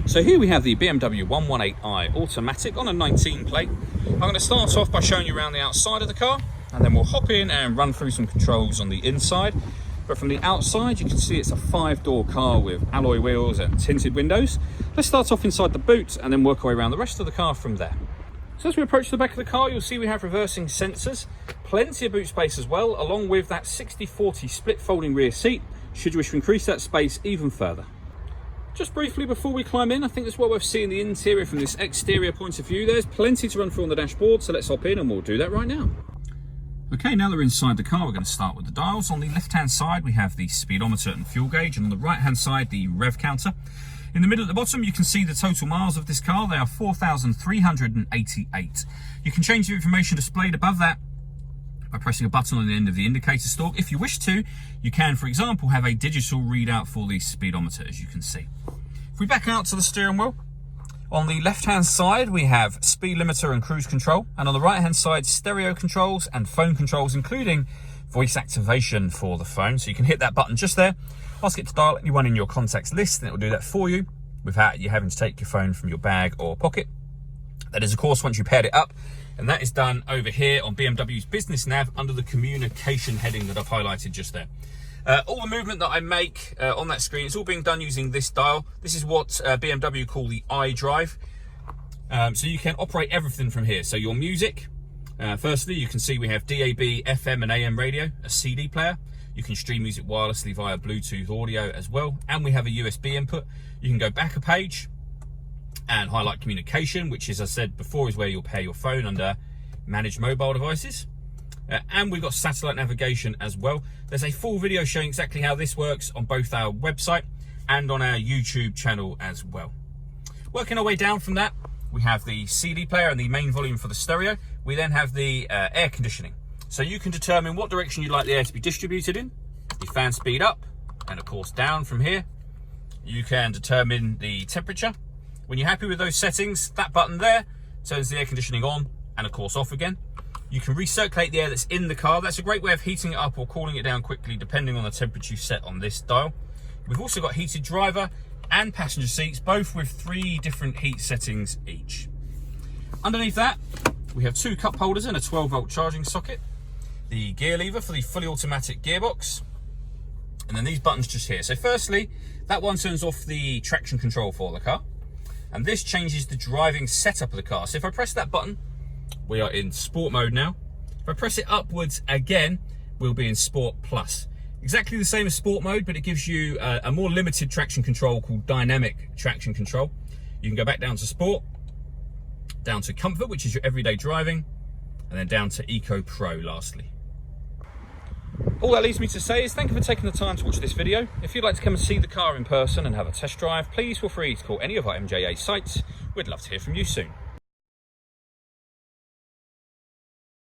So here we have the BMW 118i automatic on a 19 plate. I'm going to start off by showing you around the outside of the car, and then we'll hop in and run through some controls on the inside. But from the outside, you can see it's a 5-door car with alloy wheels and tinted windows. Let's start off inside the boot and then work our way around the rest of the car from there. So as we approach the back of the car, you'll see we have reversing sensors, plenty of boot space as well, along with that 60/40 split folding rear seat, should you wish to increase that space even further. Just briefly before we climb in, I think it's well worth seeing the interior from this exterior point of view. There's plenty to run through on the dashboard, so let's hop in and we'll do that right now. Okay, now that we're inside the car, we're going to start with the dials. On the left-hand side, we have the speedometer and fuel gauge, and on the right-hand side, the rev counter. In the middle at the bottom, you can see the total miles of this car. They are 4,388. You can change the information displayed above that by pressing a button on the end of the indicator stalk. If you wish to, you can, for example, have a digital readout for the speedometer, as you can see. If we back out to the steering wheel, on the left-hand side, we have speed limiter and cruise control, and on the right-hand side, stereo controls and phone controls, including voice activation for the phone. So you can hit that button just there, ask it to dial anyone in your contacts list, and it will do that for you without you having to take your phone from your bag or pocket. That is, of course, once you paired it up, and that is done over here on BMW's Business Nav under the communication heading that I've highlighted just there. All the movement that I make on that screen is all being done using this dial. This is what BMW call the iDrive. So you can operate everything from here. So your music, firstly, you can see we have DAB, FM and AM radio, a CD player. You can stream music wirelessly via Bluetooth audio as well. And we have a USB input. You can go back a page and highlight communication, which, as I said before, is where you'll pair your phone under manage mobile devices. And we've got satellite navigation as well. There's a full video showing exactly how this works on both our website and on our YouTube channel as well. Working our way down from that, we have the CD player and the main volume for the stereo. We then have the air conditioning. So you can determine what direction you'd like the air to be distributed in. The fan speed up and of course down from here. You can determine the temperature. When you're happy with those settings, that button there turns the air conditioning on and of course off again. You can recirculate the air that's in the car. That's a great way of heating it up or cooling it down quickly, depending on the temperature you set on this dial. We've also got heated driver and passenger seats, both with 3 different heat settings each. Underneath that, we have 2 cup holders and a 12-volt charging socket, the gear lever for the fully automatic gearbox, and then these buttons just here. So firstly, that one turns off the traction control for the car, and this changes the driving setup of the car. So if I press that button, we are in sport mode now. If I press it upwards again, we'll be in Sport Plus. Exactly the same as sport mode, but it gives you a more limited traction control called dynamic traction control. You can go back down to Sport, down to Comfort, which is your everyday driving, and then down to Eco Pro lastly. All that leaves me to say is thank you for taking the time to watch this video. If you'd like to come and see the car in person and have a test drive, please feel free to call any of our MJA sites. We'd love to hear from you soon.